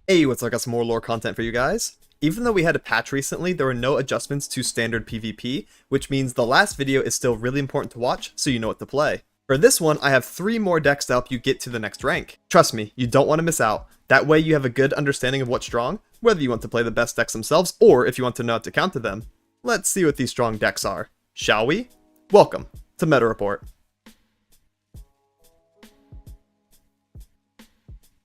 Hey, what's up? Got some more lore content for you guys. Even though we had a patch recently, there were no adjustments to standard PvP, which means the last video is still really important to watch so you know what to play. For this one, I have 3 more decks to help you get to the next rank. Trust me, you don't want to miss out. That way you have a good understanding of what's strong, whether you want to play the best decks themselves or if you want to know how to counter them. Let's see what these strong decks are, shall we? Welcome to Meta Report.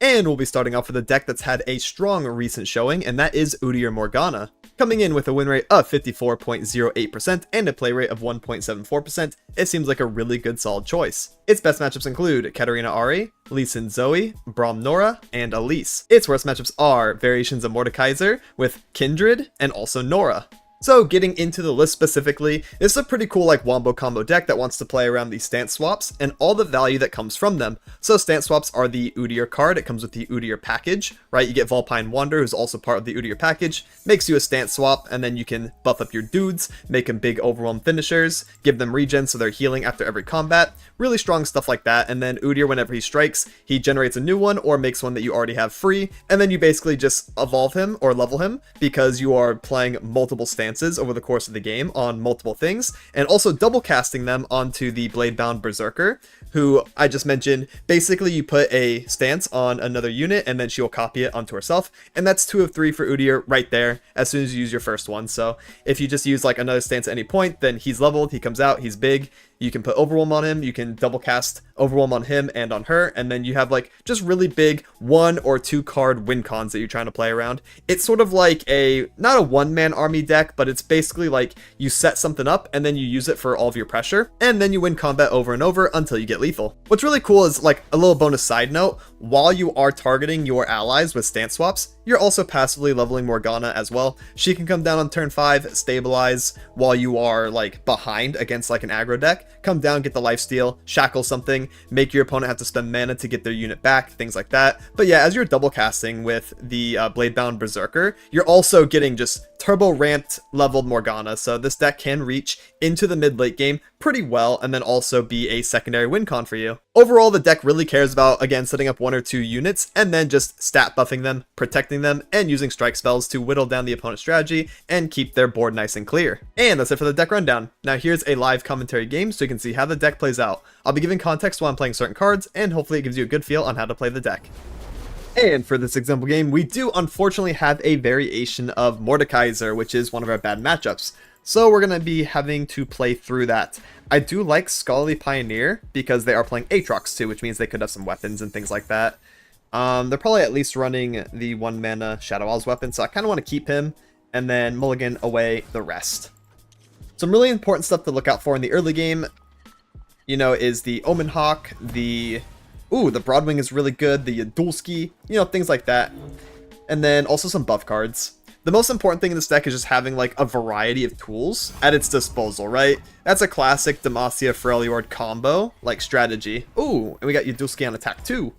And we'll be starting off with a deck that's had a strong recent showing, and that is Udyr Morgana. Coming in with a win rate of 54.08% and a play rate of 1.74%, it seems like a really good solid choice. Its best matchups include Katarina Ari, Lee Sin Zoe, Braum Nora, and Elise. Its worst matchups are variations of Mordekaiser with Kindred and also Nora. So getting into the list specifically, this is a pretty cool wombo combo deck that wants to play around these stance swaps and all the value that comes from them. So stance swaps are the Udyr card, it comes with the Udyr package, right? You get Vulpine Wander, who's also part of the Udyr package, makes you a stance swap, and then you can buff up your dudes, make them big overwhelm finishers, give them regen so they're healing after every combat, really strong stuff like that. And then Udyr, whenever he strikes, he generates a new one or makes one that you already have free, and then you basically just evolve him or level him because you are playing multiple stances over the course of the game on multiple things, and also double casting them onto the Bladebound Berserker, who I just mentioned. Basically you put a stance on another unit and then she'll copy it onto herself, and that's 2 of 3 for Udyr right there as soon as you use your first one. So if you just use another stance at any point, then he's leveled, he comes out, he's big, you can put Overwhelm on him, you can double cast Overwhelm on him and on her, and then you have just really big 1 or 2 card win cons that you're trying to play around. It's sort of like not a one-man army deck, but it's basically you set something up and then you use it for all of your pressure, and then you win combat over and over until you get lethal. What's really cool is a little bonus side note, while you are targeting your allies with stance swaps, you're also passively leveling Morgana as well. She can come down on turn 5, stabilize while you are behind against an aggro deck, come down, get the lifesteal, shackle something, make your opponent have to spend mana to get their unit back, things like that. But yeah, as you're double casting with the Bladebound Berserker, you're also getting just turbo ramped leveled Morgana, so this deck can reach into the mid-late game pretty well and then also be a secondary win con for you. Overall, the deck really cares about, again, setting up 1 or 2 units and then just stat buffing them, protecting them, and using strike spells to whittle down the opponent's strategy and keep their board nice and clear. And that's it for the deck rundown. Now here's a live commentary game so you can see how the deck plays out. I'll be giving context while I'm playing certain cards, and hopefully it gives you a good feel on how to play the deck. And for this example game, we do unfortunately have a variation of Mordekaiser, which is one of our bad matchups. So we're going to be having to play through that. I do like Scholarly Pioneer because they are playing Aatrox too, which means they could have some weapons and things like that. They're probably at least running the 1 mana Shadow Owl's weapon, so I kind of want to keep him and then mulligan away the rest. Some really important stuff to look out for in the early game, is the Omen Hawk, the Broadwing is really good, the Yadulski, things like that. And then also some buff cards. The most important thing in this deck is just having a variety of tools at its disposal, right? That's a classic Demacia Freljord combo, strategy. Ooh, and we got Yadulski on attack too.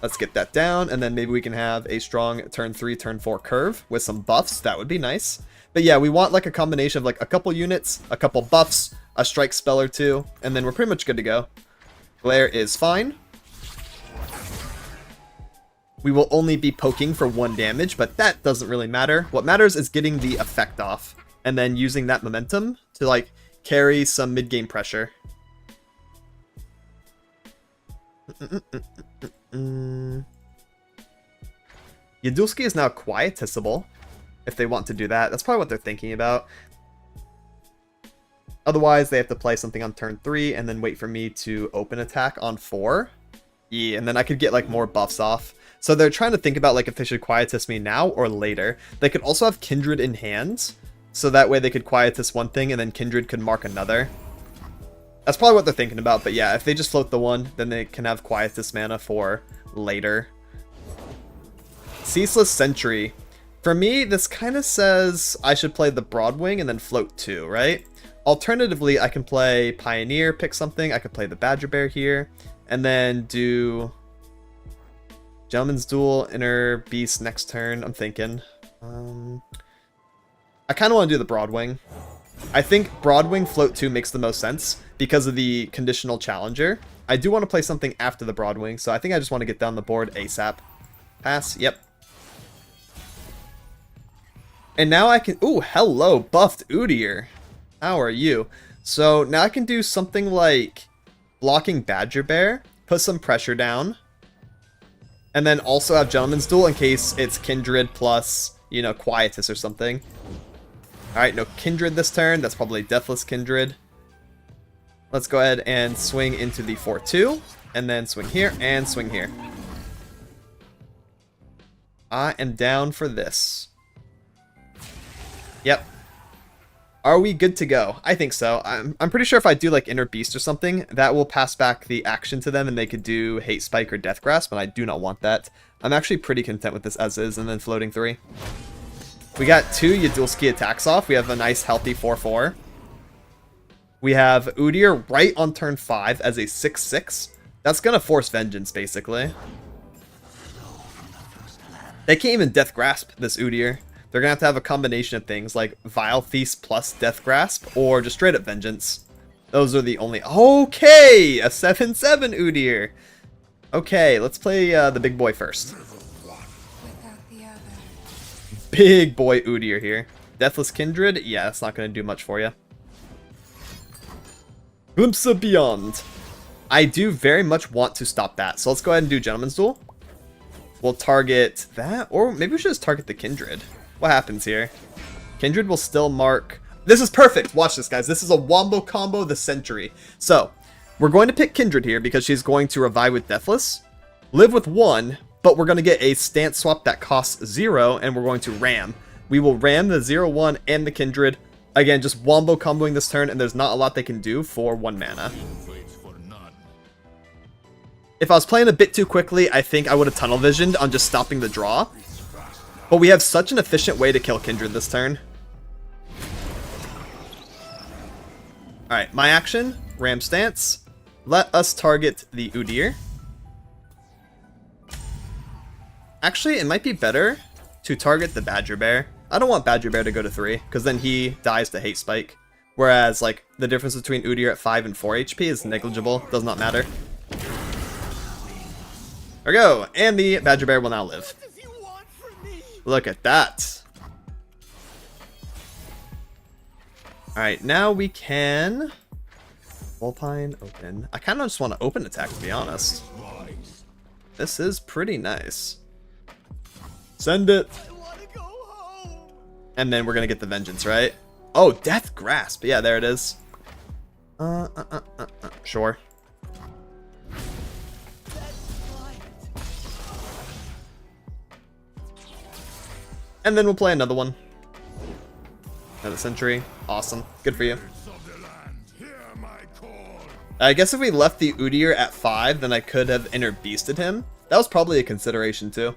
Let's get that down, and then maybe we can have a strong turn 3, turn 4 curve with some buffs. That would be nice. But yeah, we want a combination of a couple units, a couple buffs, a strike spell or 2, and then we're pretty much good to go. Glare is fine. We will only be poking for 1 damage, but that doesn't really matter. What matters is getting the effect off, and then using that momentum to carry some mid-game pressure. Yadulski is now quietissable, if they want to do that. That's probably what they're thinking about. Otherwise, they have to play something on turn 3 and then wait for me to open attack on 4. Yeah, and then I could get more buffs off. So they're trying to think about if they should quietus me now or later. They could also have Kindred in hand, so that way they could quietus one thing and then Kindred could mark another. That's probably what they're thinking about, but yeah, if they just float the 1, then they can have quietus mana for later. Ceaseless Sentry. For me, this kind of says I should play the Broadwing and then float 2, right? Alternatively, I can play Pioneer, pick something. I could play the Badger Bear here, and then do Gentleman's Duel, Inner Beast next turn, I'm thinking. I kind of want to do the Broadwing. I think Broadwing Float 2 makes the most sense because of the conditional challenger. I do want to play something after the Broadwing, so I think I just want to get down the board ASAP. Pass, yep. And now I can... Ooh, hello, buffed Udyr. How are you? So now I can do something like blocking Badger Bear, put some pressure down, and then also have Gentleman's Duel in case it's Kindred plus, you know, Quietus or something. Alright, no Kindred this turn. That's probably Deathless Kindred. Let's go ahead and swing into the 4-2, and then swing here and swing here. I am down for this. Yep. Are we good to go? I think so. I'm pretty sure if I do like Inner Beast or something, that will pass back the action to them and they could do Hate Spike or Death Grasp, and I do not want that. I'm actually pretty content with this as is, and then floating 3. We got 2 Yadulski attacks off. We have a nice healthy 4-4. We have Udyr right on turn 5 as a 6-6. That's gonna force Vengeance, basically. They can't even Death Grasp this Udyr. They're going to have a combination of things like Vile Feast plus Death Grasp or just straight up Vengeance. Those are the only... Okay! A 7-7 Udyr! Okay, let's play the big boy first. Big boy Udyr here. Deathless Kindred? Yeah, that's not going to do much for you. Glimpse of Beyond. I do very much want to stop that, so let's go ahead and do Gentleman's Duel. We'll target that, or maybe we should just target the Kindred. What happens here? Kindred will still mark... This is perfect! Watch this, guys. This is a wombo combo the century. So, we're going to pick Kindred here because she's going to revive with Deathless, live with 1, but we're going to get a stance swap that costs 0, and we're going to ram. We will ram the 0-1 and the Kindred. Again, just wombo comboing this turn, and there's not a lot they can do for 1 mana. If I was playing a bit too quickly, I think I would have tunnel visioned on just stopping the draw. But we have such an efficient way to kill Kindred this turn. Alright, my action, ram stance. Let us target the Udyr. Actually, it might be better to target the Badger Bear. I don't want Badger Bear to go to 3, because then he dies to Hate Spike. Whereas, like, the difference between Udyr at 5 and 4 HP is negligible. Does not matter. There we go, and the Badger Bear will now live. Look at that. Alright, now we can... Vulpine, open. I kind of just want to open attack, to be honest. This is pretty nice. Send it. And then we're going to get the Vengeance, right? Oh, Death Grasp. Yeah, there it is. Sure. And then we'll play another one. Another Century. Awesome. Good for you. I guess if we left the Udyr at 5, then I could have Inner Beasted him. That was probably a consideration too.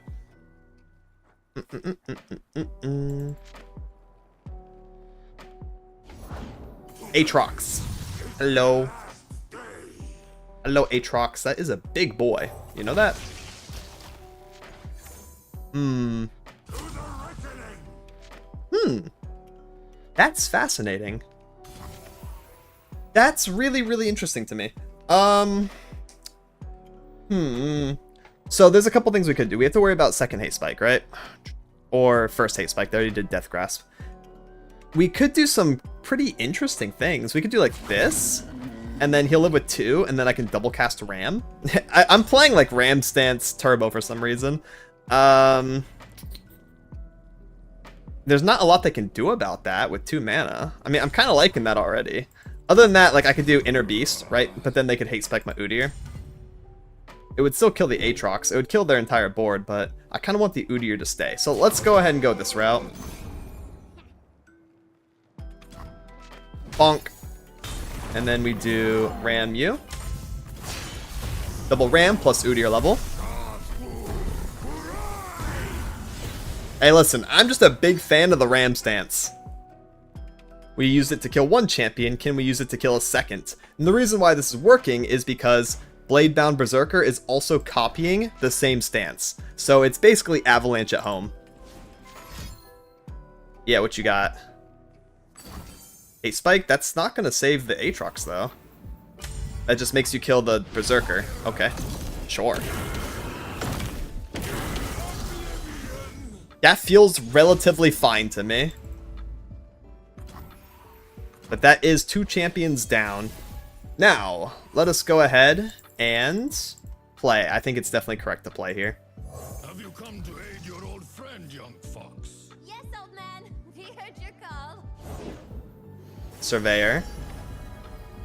Aatrox. Hello. Hello, Aatrox. That is a big boy. You know that? That's fascinating. That's really, really interesting to me. So there's a couple things we could do. We have to worry about second Hate Spike, right? Or first Hate Spike. They already did Death Grasp. We could do some pretty interesting things. We could do like this, and then he'll live with 2, and then I can double cast Ram. I'm playing like Ram Stance Turbo for some reason. There's not a lot they can do about that with 2 mana. I mean, I'm kind of liking that already. Other than that, like, I could do Inner Beast, right? But then they could Hate Spike my Udyr. It would still kill the Aatrox. It would kill their entire board, but I kind of want the Udyr to stay. So let's go ahead and go this route. Bonk. And then we do Ram you. Double Ram plus Udyr level. Hey, listen, I'm just a big fan of the Ram stance. We used it to kill 1 champion, can we use it to kill a second? And the reason why this is working is because Bladebound Berserker is also copying the same stance. So it's basically Avalanche at home. Yeah, what you got? Hey, Spike, that's not going to save the Aatrox, though. That just makes you kill the Berserker. Okay, sure. That feels relatively fine to me. But that is 2 champions down. Now, let us go ahead and play. I think it's definitely correct to play here. Have you come to aid your old friend, young fox? Yes, old man. We heard your call. Surveyor.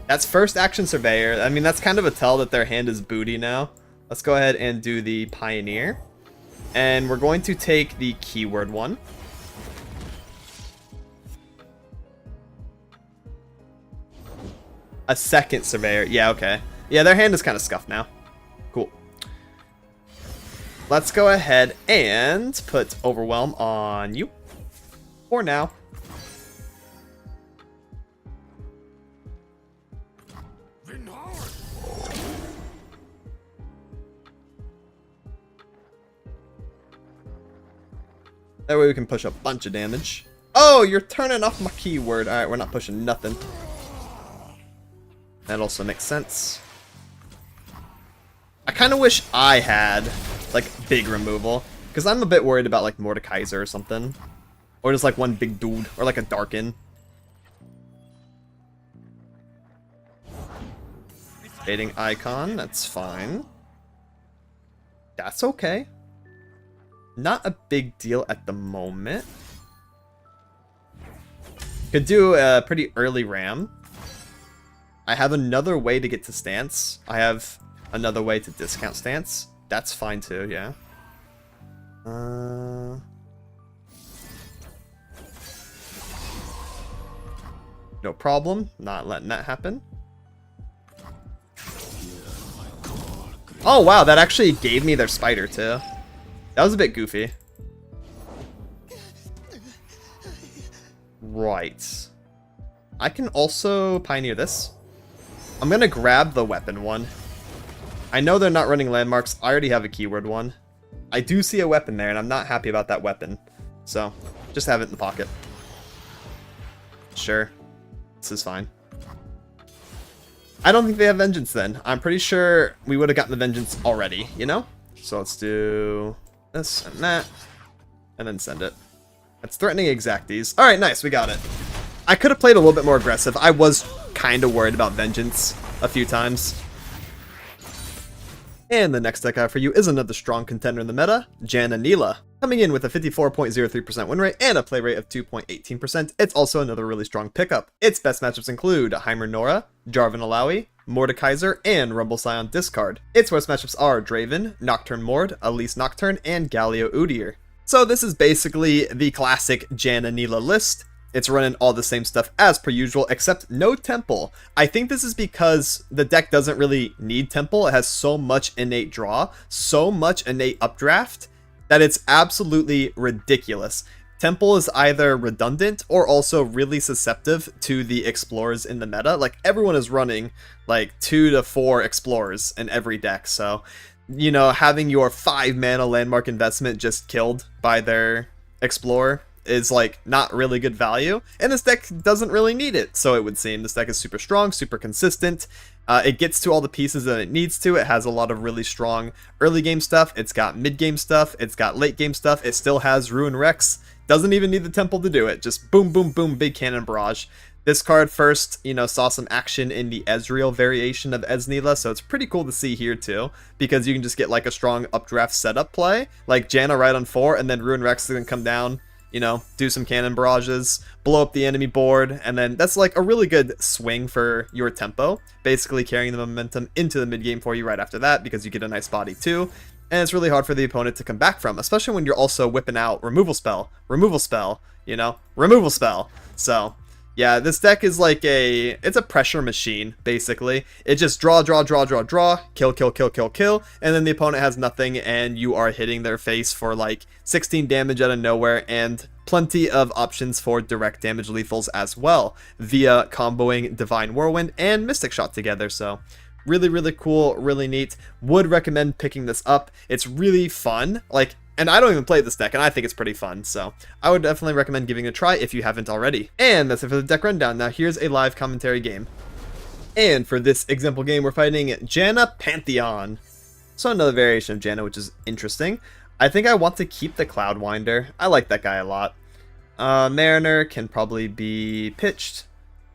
That's first action Surveyor. I mean, that's kind of a tell that their hand is booty now. Let's go ahead and do the Pioneer. And we're going to take the keyword one. A second Surveyor. Yeah, okay. Yeah, their hand is kind of scuffed now. Cool. Let's go ahead and put Overwhelm on you. For now. That way we can push a bunch of damage. Oh, you're turning off my keyword. Alright, we're not pushing nothing. That also makes sense. I kind of wish I had, like, big removal. Because I'm a bit worried about, like, Mordekaiser or something. Or just, like, one big dude. Or, like, a Darkin. Fading Icon, that's fine. That's okay. Not a big deal at the moment. Could do a pretty early ram. I have another way to get to stance. I have another way to discount stance. That's fine too, yeah. No problem. Not letting that happen. Oh wow, that actually gave me their spider too. That was a bit goofy. Right. I can also pioneer this. I'm gonna grab the weapon one. I know they're not running landmarks. I already have a keyword one. I do see a weapon there, and I'm not happy about that weapon. So, just have it in the pocket. Sure. This is fine. I don't think they have Vengeance then. I'm pretty sure we would have gotten the Vengeance already, you know? So let's do this and that, and then send it. That's threatening exacties. Alright, nice, we got it. I could have played a little bit more aggressive. I was kind of worried about Vengeance a few times. And the next deck I have for you is another strong contender in the meta, Janna Nilah. Coming in with a 54.03% win rate and a play rate of 2.18%, it's also another really strong pickup. Its best matchups include Heimer Nora, Jarvan Alawi, Mordekaiser, and Rumble Scion discard. Its worst matchups are Draven, Nocturne Mord, Elise Nocturne, and Galio Udyr. So this is basically the classic Janna Nilah list. It's running all the same stuff as per usual, except no Temple. I think this is because the deck doesn't really need Temple. It has so much innate draw, so much innate updraft, that it's absolutely ridiculous. Temple is either redundant or also really susceptible to the explorers in the meta. Like, everyone is running like 2 to 4 explorers in every deck, so, you know, having your 5 mana landmark investment just killed by their explorer is like not really good value, and this deck doesn't really need it, so it would seem. This deck is super strong, super consistent. It gets to all the pieces that it needs to. It has a lot of really strong early game stuff. It's got mid game stuff. It's got late game stuff. It still has Ruin Rex. Doesn't even need the Temple to do it. Just boom, boom, boom, big cannon barrage. This card first, you know, saw some action in the Ezreal variation of Nilah, so it's pretty cool to see here too, because you can just get like a strong updraft setup play, like Janna right on 4, and then Ruin Rex is gonna come down, you know, do some cannon barrages, blow up the enemy board, and then that's like a really good swing for your tempo, basically carrying the momentum into the mid game for you right after that, because you get a nice body too, and it's really hard for the opponent to come back from, especially when you're also whipping out removal spell, you know, removal spell. So yeah, this deck is like it's a pressure machine, basically. It just draw, kill, and then the opponent has nothing, and you are hitting their face for like 16 damage out of nowhere, and plenty of options for direct damage lethals as well, via comboing Divine Whirlwind and Mystic Shot together, so really, really cool, really neat. Would recommend picking this up. It's really fun, like, and I don't even play this deck, and I think it's pretty fun, so I would definitely recommend giving it a try if you haven't already. And that's it for the deck rundown. Now here's a live commentary game. And for this example game, we're fighting Janna Pantheon. So another variation of Janna, which is interesting. I think I want to keep the Cloudwinder. I like that guy a lot. Mariner can probably be pitched.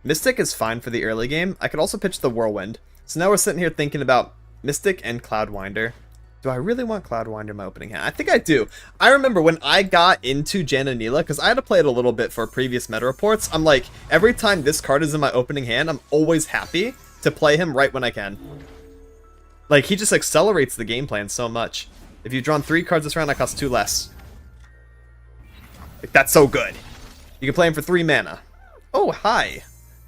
Mystic is fine for the early game. I could also pitch the Whirlwind. So now we're sitting here thinking about Mystic and Cloudwinder. Do I really want Cloudwinder in my opening hand? I think I do. I remember when I got into Janna Nilah, because I had to play it a little bit for previous meta reports, I'm like, every time this card is in my opening hand, I'm always happy to play him right when I can. Like, he just accelerates the game plan so much. If you've drawn 3 cards this round, I cost 2 less. Like, that's so good. You can play him for 3 mana. Oh, hi.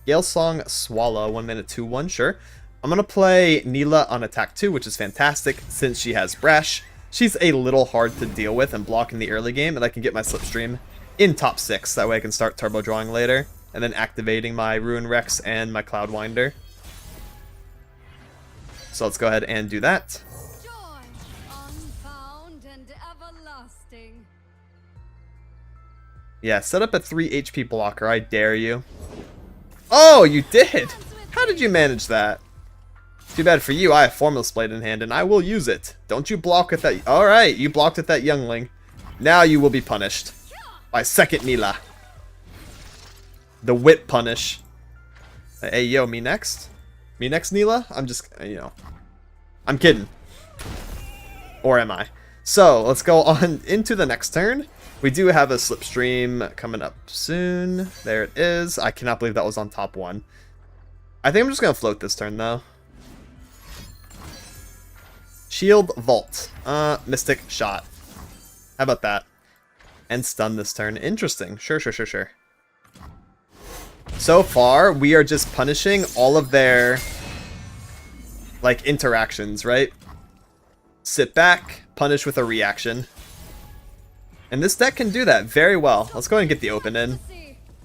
Gale Song Swallow, 1 mana, 2/1, sure. I'm going to play Nilah on attack 2, which is fantastic since she has Brash. She's a little hard to deal with and block in the early game, and I can get my Slipstream in top 6. That way I can start turbo drawing later, and then activating my Ruin Rex and my Cloudwinder. So let's go ahead and do that. Joy, unbound and everlasting. Yeah, set up a 3 HP blocker, I dare you. Oh, you did! How did you manage that? Too bad for you, I have Formless Blade in hand, and I will use it. Don't you block with that... Alright, you blocked with that youngling. Now you will be punished. By second Nilah. The whip punish. Hey, yo, me next? Me next, Nilah? I'm just, you know. I'm kidding. Or am I? So, let's go on into the next turn. We do have a Slipstream coming up soon. There it is. I cannot believe that was on top 1. I think I'm just going to float this turn, though. Shield Vault. Mystic Shot. How about that? And stun this turn. Interesting. Sure. So far, we are just punishing all of their, like, interactions, right? Sit back, punish with a reaction. And this deck can do that very well. Let's go ahead and get the open in.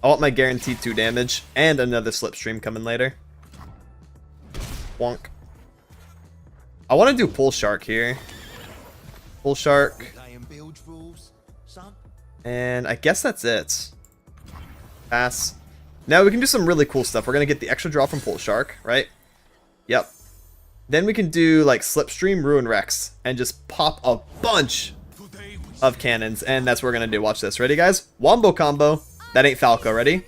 I want my guaranteed 2 damage and another Slipstream coming later. Wonk. I want to do Pull Shark here. Pull Shark. And I guess that's it. Pass. Now we can do some really cool stuff. We're going to get the extra draw from Pull Shark, right? Yep. Then we can do like Slipstream, Ruin Rex, and just pop a bunch of cannons. And that's what we're going to do. Watch this. Ready, guys? Wombo combo. That ain't Falco. Ready?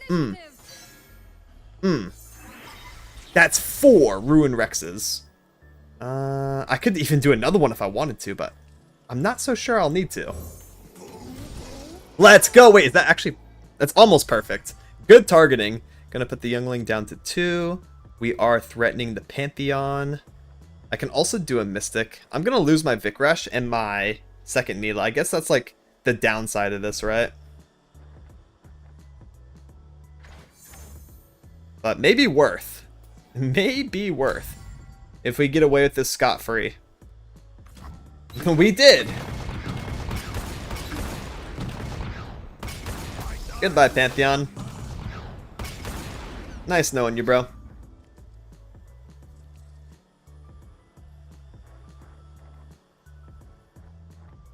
That's 4 Ruin Rexes. I could even do another one if I wanted to, but I'm not so sure I'll need to. Let's go! Wait, is that actually... That's almost perfect. Good targeting. Gonna put the Youngling down to 2. We are threatening the Pantheon. I can also do a Mystic. I'm gonna lose my Vikrash and my second Nilah. I guess that's like the downside of this, right? But maybe worth. Maybe worth. If we get away with this scot-free. We did! Goodbye, Pantheon. Nice knowing you, bro.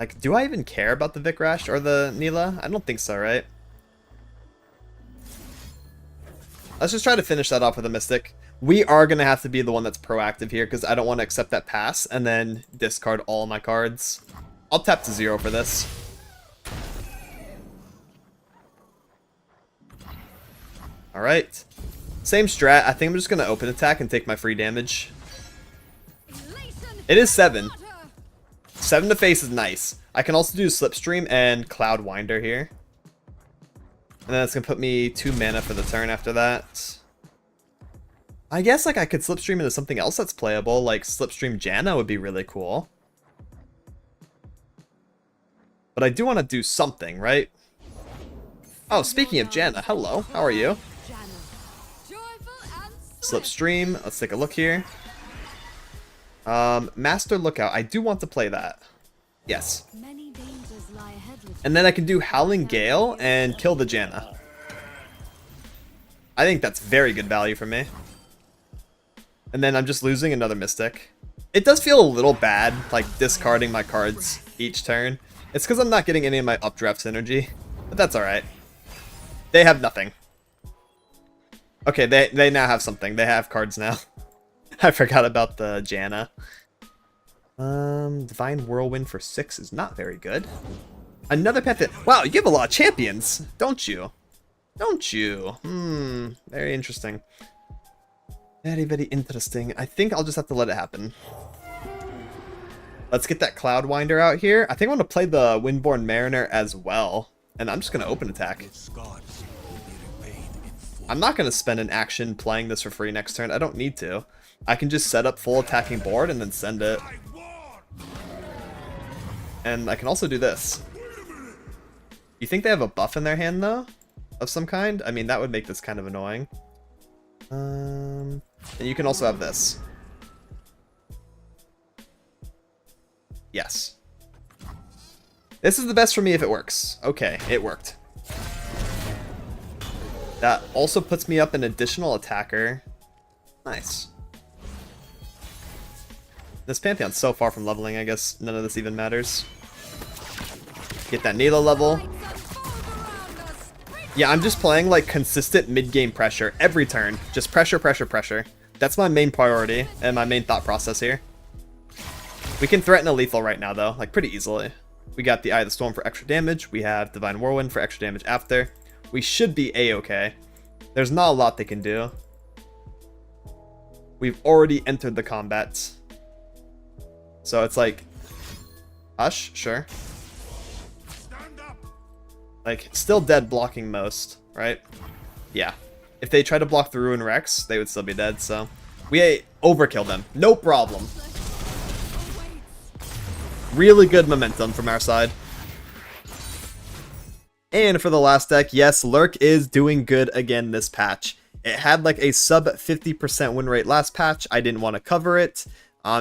Like, do I even care about the Vikrash or the Nilah? I don't think so, right? Let's just try to finish that off with a Mystic. We are going to have to be the one that's proactive here because I don't want to accept that pass and then discard all my cards. I'll tap to 0 for this. Alright. Same strat. I think I'm just going to open attack and take my free damage. It is 7. 7 to face is nice. I can also do Slipstream and Cloudwinder here. And then that's going to put me 2 mana for the turn after that. I guess like I could Slipstream into something else that's playable, like Slipstream Janna would be really cool. But I do want to do something, right? Oh, speaking of Janna, hello, how are you? Slipstream, let's take a look here. Master Lookout, I do want to play that. Yes. And then I can do Howling Gale and kill the Janna. I think that's very good value for me. And then I'm just losing another Mystic. It does feel a little bad, like, discarding my cards each turn. It's because I'm not getting any of my updraft synergy. But that's alright. They have nothing. Okay, they now have something. They have cards now. I forgot about the Janna. Divine Whirlwind for 6 is not very good. Another Pantheon. Wow, you have a lot of champions, don't you? Don't you? Very interesting. Very, very interesting. I think I'll just have to let it happen. Let's get that Cloudwinder out here. I think I'm going to play the Windborn Mariner as well. And I'm just going to open attack. I'm not going to spend an action playing this for free next turn. I don't need to. I can just set up full attacking board and then send it. And I can also do this. You think they have a buff in their hand, though? Of some kind? I mean, that would make this kind of annoying. And you can also have this. Yes. This is the best for me if it works. Okay, it worked. That also puts me up an additional attacker. Nice. This Pantheon's so far from leveling, I guess none of this even matters. Get that Nilah level. Yeah, I'm just playing like consistent mid-game pressure every turn. Just pressure, pressure, pressure. That's my main priority and my main thought process here. We can threaten a lethal right now though, like pretty easily. We got the Eye of the Storm for extra damage. We have Divine Whirlwind for extra damage after. We should be A-okay. There's not a lot they can do. We've already entered the combat. So it's like, Hush, sure. Like, still dead blocking most, right? Yeah. If they try to block the Ruin Rex, they would still be dead, so. We overkill them. No problem. Really good momentum from our side. And for the last deck, yes, Lurk is doing good again this patch. It had like a sub 50% win rate last patch. I didn't want to cover it.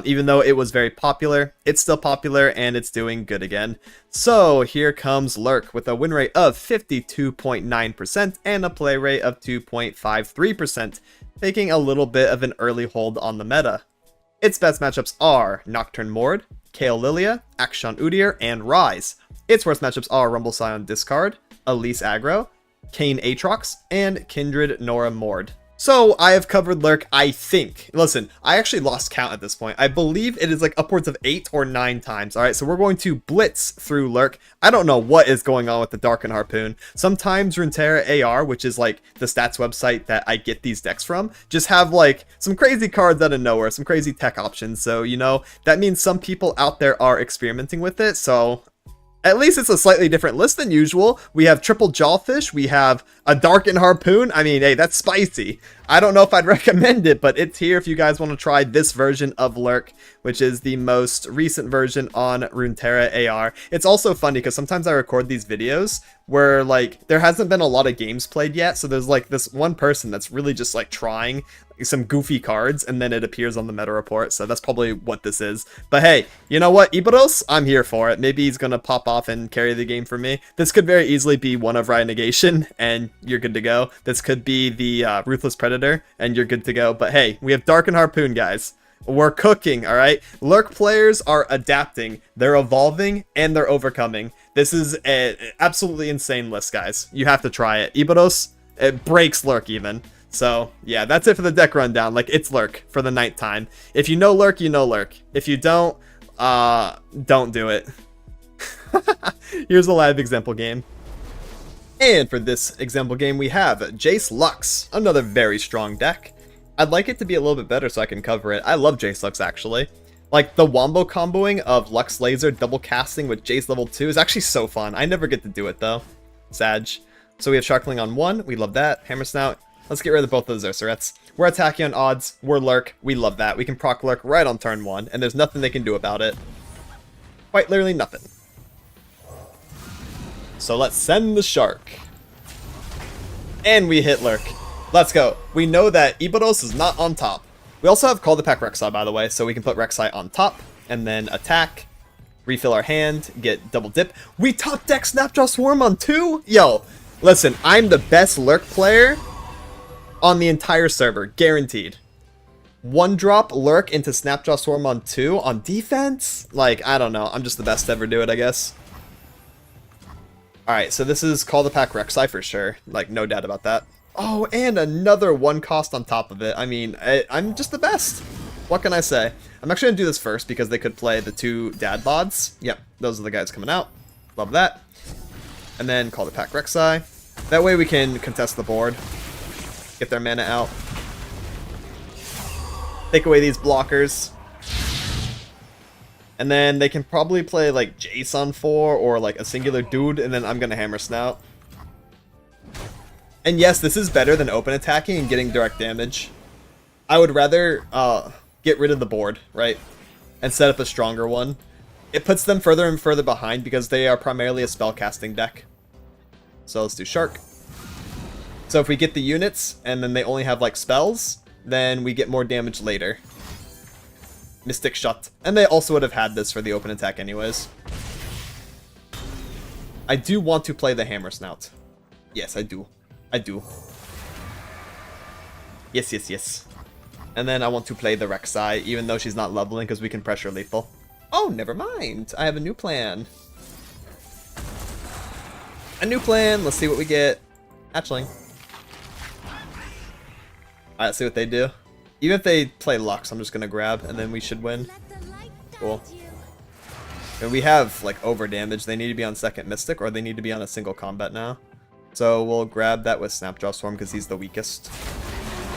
Even though it was very popular, it's still popular and it's doing good again. So here comes Lurk with a win rate of 52.9% and a play rate of 2.53%, taking a little bit of an early hold on the meta. Its best matchups are Nocturne Morg, Kayle Lilia, Akshan Udyr, and Ryze. Its worst matchups are Rumble Scion Discard, Elise Aggro, Kayn Aatrox, and Kindred Nora Mord. So I have covered Lurk, I think. Listen, I actually lost count at this point. I believe it is like upwards of 8 or 9 times. Alright, so we're going to blitz through Lurk. I don't know what is going on with the Dark and Harpoon. Sometimes Runeterra AR, which is like the stats website that I get these decks from, just have like some crazy cards out of nowhere, some crazy tech options. So, you know, that means some people out there are experimenting with it. So at least it's a slightly different list than usual. We have triple Jawfish. We have a Darkened Harpoon. I mean, hey, that's spicy. I don't know if I'd recommend it, but it's here if you guys want to try this version of Lurk, which is the most recent version on Runeterra AR. It's also funny because sometimes I record these videos where like there hasn't been a lot of games played yet. So there's like this one person that's really just like trying some goofy cards and then it appears on the meta report. So that's probably what this is. But hey, you know what? Ibaros, I'm here for it. Maybe he's going to pop off and carry the game for me. This could very easily be one of Riot Negation and you're good to go. This could be the Ruthless Predator and you're good to go. But hey, we have Dark and Harpoon, guys. We're cooking, all right? Lurk players are adapting, they're evolving, and they're overcoming. This is an absolutely insane list, guys. You have to try it. Ibaros, it breaks Lurk even. So, yeah, that's it for the deck rundown. Like, it's Lurk for the ninth time. If you know Lurk, you know Lurk. If you don't do it. Here's a live example game. And for this example game, we have Jace Lux, another very strong deck. I'd like it to be a little bit better so I can cover it. I love Jace Lux, actually. Like, the wombo comboing of Lux Laser double casting with Jace level 2 is actually so fun. I never get to do it, though. Sag. So we have Sharkling on 1. We love that. Hammer Snout. Let's get rid of both of the Zercerets. We're attacking on odds. We're Lurk. We love that. We can proc Lurk right on turn 1, and there's nothing they can do about it. Quite literally nothing. So let's send the Shark. And we hit Lurk. Let's go. We know that Ibaros is not on top. We also have Call the Pack Rek'Sai, by the way, so we can put Rek'Sai on top, and then attack, refill our hand, get double dip. We top deck Snapjaw Swarm on 2? Yo, listen, I'm the best Lurk player on the entire server, guaranteed. One drop Lurk into Snapjaw Swarm on 2 on defense? Like, I don't know. I'm just the best to ever do it, I guess. Alright, so this is Call the Pack Rek'Sai for sure. Like, no doubt about that. Oh, and another 1 cost on top of it. I mean, I'm just the best. What can I say? I'm actually going to do this first because they could play the 2 dad bods. Yep, those are the guys coming out. Love that. And then call the pack Rek'Sai. That way we can contest the board. Get their mana out. Take away these blockers. And then they can probably play like Jace on 4 or like a singular dude, and then I'm going to Hammer Snout. And yes, this is better than open attacking and getting direct damage. I would rather get rid of the board, right? And set up a stronger one. It puts them further and further behind because they are primarily a spellcasting deck. So let's do Shark. So if we get the units and then they only have like spells, then we get more damage later. Mystic Shot. And they also would have had this for the open attack anyways. I do want to play the Hammer Snout. Yes, I do. I do. Yes, yes, yes. And then I want to play the Rek'Sai, even though she's not leveling because we can pressure lethal. Oh, never mind. I have a new plan. A new plan. Let's see what we get. Hatchling. Alright, let's see what they do. Even if they play Lux, I'm just going to grab, and then we should win. Cool. And we have, like, over damage. They need to be on second Mystic, or they need to be on a single combat now. So we'll grab that with Snapjaw Storm, because he's the weakest.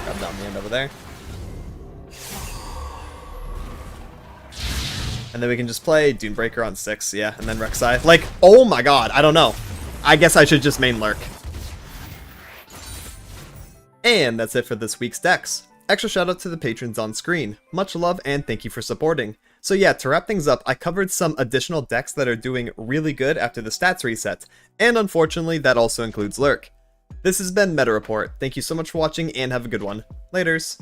Grab down the end over there. And then we can just play Dunebreaker on 6, yeah, and then Rek'Sai. Like, oh my god, I don't know. I guess I should just main Lurk. And that's it for this week's decks. Extra shout out to the patrons on screen. Much love and thank you for supporting. So yeah, to wrap things up, I covered some additional decks that are doing really good after the stats reset, and unfortunately that also includes Lurk. This has been Meta Report. Thank you so much for watching and have a good one. Laters.